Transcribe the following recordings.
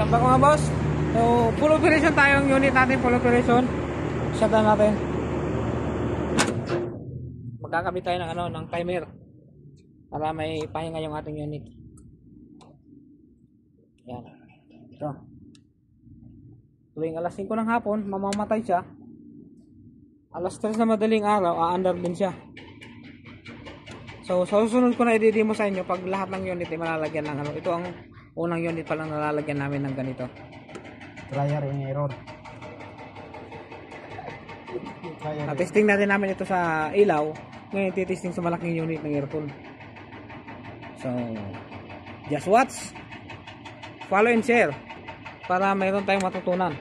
welcome back mga boss. So, full operation tayo yung unit natin, full operation. Shut down natin. Magkakabit tayo ng ng timer para may pahinga yung ating unit. Yan. Ito. Tuwing alas 5 ng hapon, mamamatay siya. Alas 3 na madaling araw, aandar din siya. So, susunod ko na i-demo sa inyo pag lahat ng unit ay malalagyan ng ito ang unang unit pa lang nalalagyan namin ng ganito. Trial and error. Testing natin namin ito sa ilaw. Ngayon titesting sa malaking unit ng aircon. So, just watch, follow and share para mayroon tayong matutunan.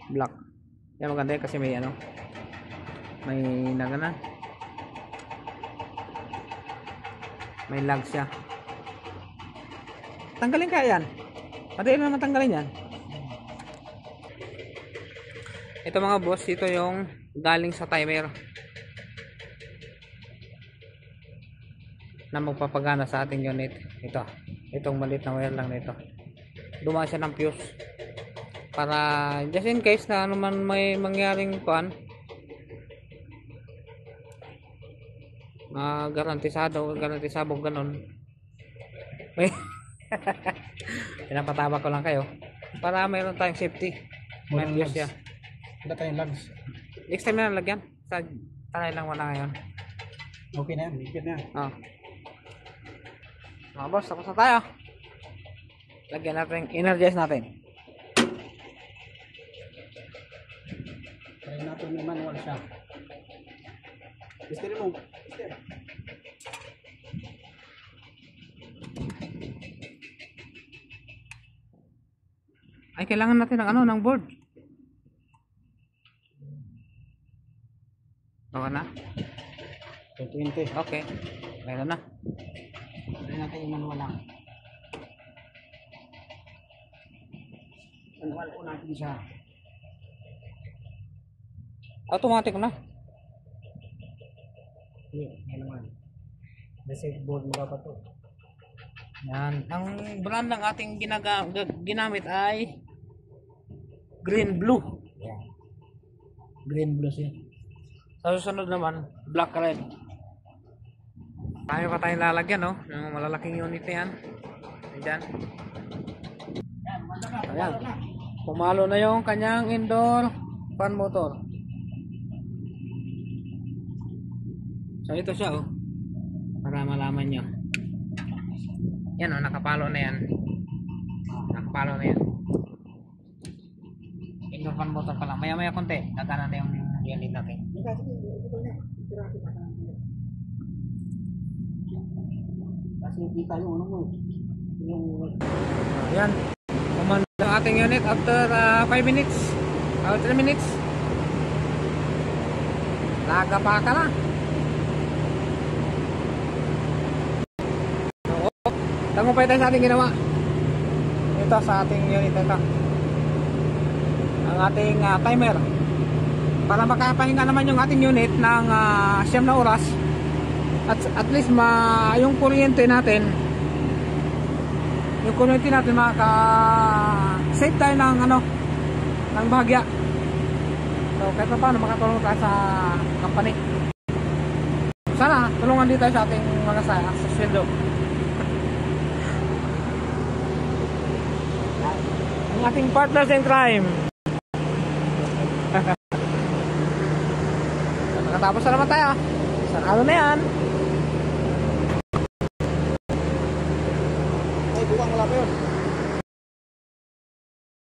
Black. Yan maganda yan kasi may may nagana. May lag siya. Tanggalin kaya yan. Madali naman tanggalin yan. Ito mga boss, ito yung galing sa timer na magpapagana sa ating unit. Itong maliit na wire lang nito. Dumaan siya ng fuse para just in case na ano man may mangyaring garantisado ganon. May pinapatawa ko lang kayo para mayroon tayong safety. May fuse siya. Wala tayong logs. Next time na lagyan. Sa tayo lang wala ngayon. Okay na yan. Ikit na yan. Mga boss, tapos na tayo. Lagyan natin, energize natin. Try natin may manual siya. Mister mo. Mister. Ay, kailangan natin ng ng board. Okay na? 20. Okay. Meron na. Try natin yung manual lang. Manual po natin siya. Automatic na. Yan naman. Reset board mo pa to. Yan. Ang brand ng ating ginamit ay green blue. Yeah. Green blue siya. Sa susunod naman, black red. Tayo pa tayong lalagyan, no? Yung malalaking unit na yan. Ayan. Ayan. Pumalo na yung kanyang indoor fan motor. So ito siya, para malaman nyo. Yan, nakapalo na yan. Nakapalo na yan. Indoor fan motor pa lang. Maya konti, nagana na yung unit natin. Kasi kita yung mo. Ayan. Kumanda ang ating unit after 5 minutes. 3 minutes. Nagapa ka na. Tagumpay tayo sa ating ginawa. Ito sa ating unit ito. Ang ating timer. Para makapahinga naman yung ating unit ng 9 na oras. At least yung kuryente natin maka-save tayo ng ng bahagya. So kahit pa paano makatulong tayo sa company. Sana tulungan din tayo sa ating mga sa sweldo. Ang ating partners in crime. Nakatapos na naman tayo. Sarado na yan. Ay, buwang wala pa yun.